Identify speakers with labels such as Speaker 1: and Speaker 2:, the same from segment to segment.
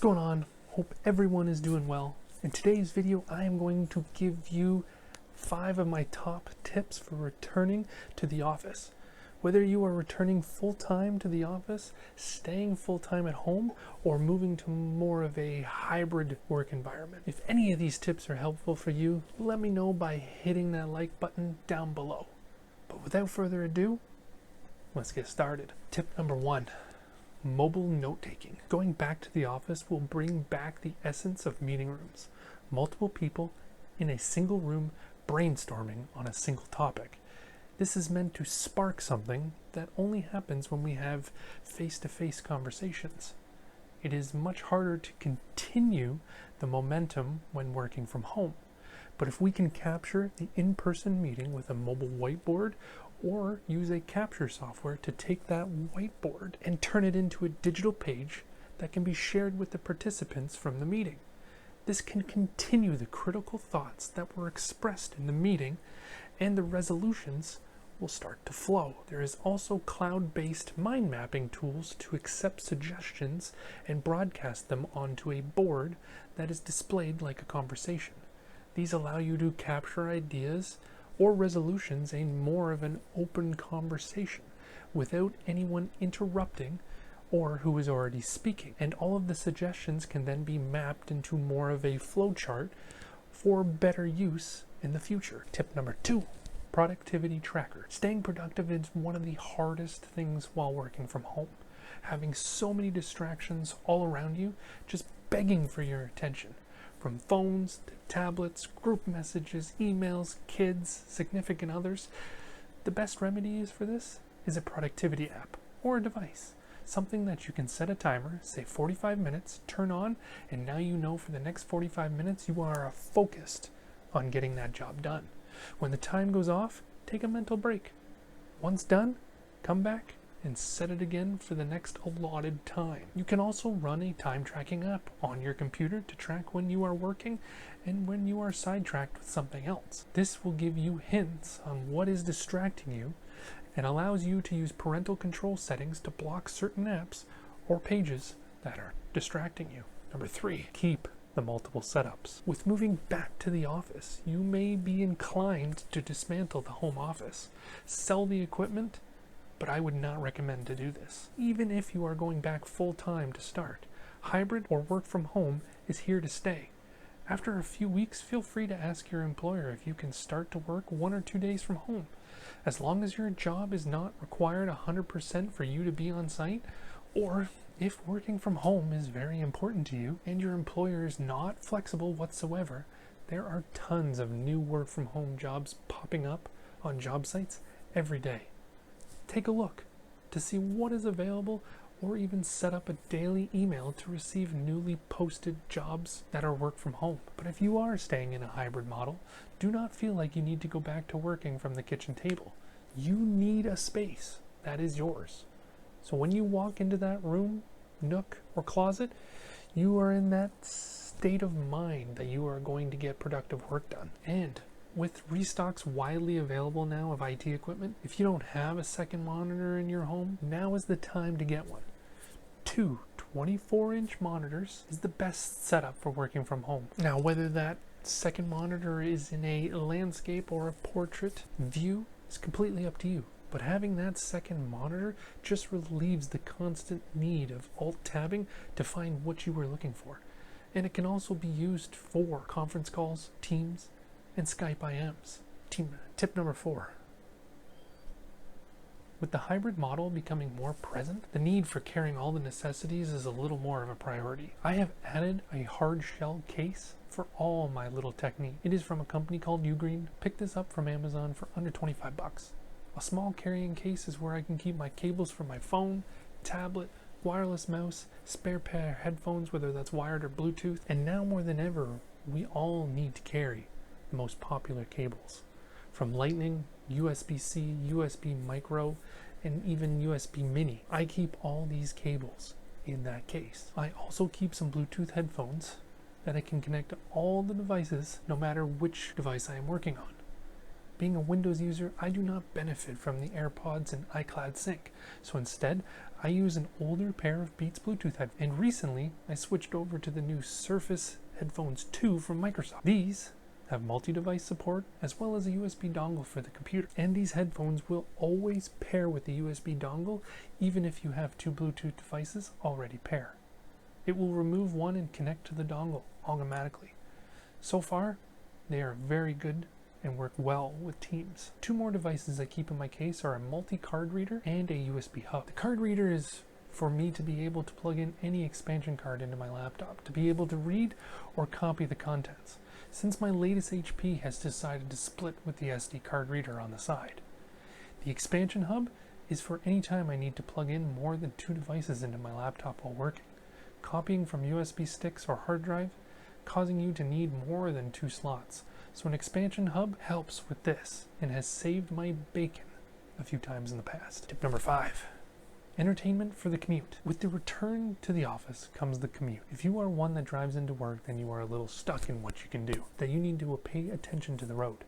Speaker 1: going on? Hope everyone is doing well. In today's video, I am going to give you 5 of my top tips for returning to the office. Whether you are returning full-time to the office, staying full-time at home, or moving to more of a hybrid work environment. If any of these tips are helpful for you, let me know by hitting that like button down below. But without further ado, let's get started. Tip number 1. Mobile note-taking. Going back to the office will bring back the essence of meeting rooms. Multiple people in a single room brainstorming on a single topic. This is meant to spark something that only happens when we have face-to-face conversations. It is much harder to continue the momentum when working from home. But if we can capture the in-person meeting with a mobile whiteboard or use a capture software to take that whiteboard and turn it into a digital page that can be shared with the participants from the meeting. This can continue the critical thoughts that were expressed in the meeting, and the resolutions will start to flow. There is also cloud-based mind mapping tools to accept suggestions and broadcast them onto a board that is displayed like a conversation. These allow you to capture ideas or resolutions in more of an open conversation without anyone interrupting or who is already speaking. And all of the suggestions can then be mapped into more of a flowchart for better use in the future. Tip number 2, productivity tracker. Staying productive is one of the hardest things while working from home. Having so many distractions all around you, just begging for your attention. From phones to tablets, group messages, emails, kids, significant others. The best remedy for this is a productivity app or a device. Something that you can set a timer, say 45 minutes, turn on, and now you know for the next 45 minutes you are focused on getting that job done. When the time goes off, take a mental break. Once done, come back and set it again for the next allotted time. You can also run a time tracking app on your computer to track when you are working and when you are sidetracked with something else. This will give you hints on what is distracting you and allows you to use parental control settings to block certain apps or pages that are distracting you. Number 3, keep the multiple setups. With moving back to the office, you may be inclined to dismantle the home office, sell the equipment, but I would not recommend to do this. Even if you are going back full-time to start, hybrid or work from home is here to stay. After a few weeks, feel free to ask your employer if you can start to work 1 or 2 days from home. As long as your job is not required 100% for you to be on site, or if working from home is very important to you and your employer is not flexible whatsoever, there are tons of new work from home jobs popping up on job sites every day. Take a look to see what is available, or even set up a daily email to receive newly posted jobs that are work from home. But if you are staying in a hybrid model, do not feel like you need to go back to working from the kitchen table. You need a space that is yours. So when you walk into that room, nook, or closet, you are in that state of mind that you are going to get productive work done. And with restocks widely available now of IT equipment, if you don't have a second monitor in your home, now is the time to get one. 2 24-inch monitors is the best setup for working from home. Now, whether that second monitor is in a landscape or a portrait view is completely up to you. But having that second monitor just relieves the constant need of alt-tabbing to find what you were looking for. And it can also be used for conference calls, Teams, and Skype IMs. Tip number 4. With the hybrid model becoming more present, the need for carrying all the necessities is a little more of a priority. I have added a hard shell case for all my little technique. It is from a company called Ugreen. Picked this up from Amazon for under 25 bucks. A small carrying case is where I can keep my cables for my phone, tablet, wireless mouse, spare pair of headphones, whether that's wired or Bluetooth, and now more than ever, we all need to carry the most popular cables. From Lightning, USB-C, USB Micro, and even USB Mini. I keep all these cables in that case. I also keep some Bluetooth headphones that I can connect to all the devices no matter which device I am working on. Being a Windows user, I do not benefit from the AirPods and iCloud Sync, so instead I use an older pair of Beats Bluetooth headphones, and recently I switched over to the new Surface Headphones 2 from Microsoft. These have multi-device support as well as a USB dongle for the computer, and these headphones will always pair with the USB dongle even if you have two Bluetooth devices already pair. It will remove one and connect to the dongle automatically. So far, they are very good and work well with Teams. Two more devices I keep in my case are a multi-card reader and a USB hub. The card reader is for me to be able to plug in any expansion card into my laptop, to be able to read or copy the contents, since my latest HP has decided to split with the SD card reader on the side. The expansion hub is for any time I need to plug in more than two devices into my laptop while working, copying from USB sticks or hard drive, causing you to need more than two slots. So an expansion hub helps with this and has saved my bacon a few times in the past. Tip number 5. Entertainment for the commute. With the return to the office comes the commute. If you are one that drives into work, then you are a little stuck in what you can do, that you need to pay attention to the road.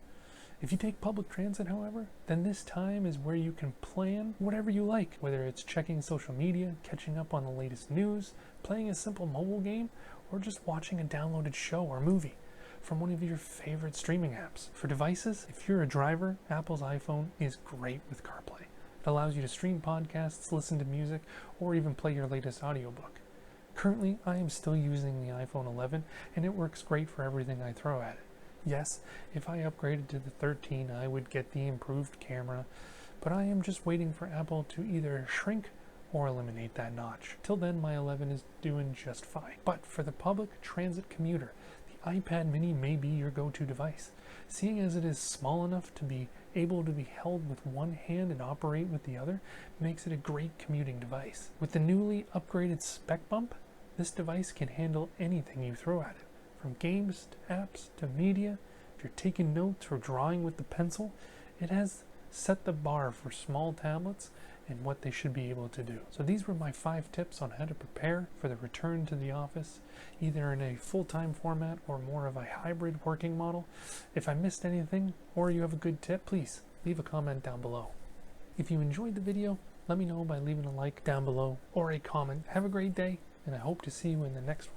Speaker 1: If you take public transit, however, then this time is where you can plan whatever you like, whether it's checking social media, catching up on the latest news, playing a simple mobile game, or just watching a downloaded show or movie from one of your favorite streaming apps. For devices, if you're a driver, Apple's iPhone is great with CarPlay. It allows you to stream podcasts, listen to music, or even play your latest audiobook. Currently, I am still using the iPhone 11, and it works great for everything I throw at it. Yes, if I upgraded to the 13, I would get the improved camera, but I am just waiting for Apple to either shrink or eliminate that notch. Till then, my 11 is doing just fine. But for the public transit commuter, the iPad mini may be your go-to device, seeing as it is small enough to be able to be held with one hand and operate with the other, makes it a great commuting device. With the newly upgraded spec bump, this device can handle anything you throw at it, from games to apps to media. If you're taking notes or drawing with the pencil, it has set the bar for small tablets and what they should be able to do. So these were my 5 tips on how to prepare for the return to the office, either in a full-time format or more of a hybrid working model. If I missed anything or you have a good tip, please leave a comment down below. If you enjoyed the video, let me know by leaving a like down below or a comment. Have a great day, and I hope to see you in the next one.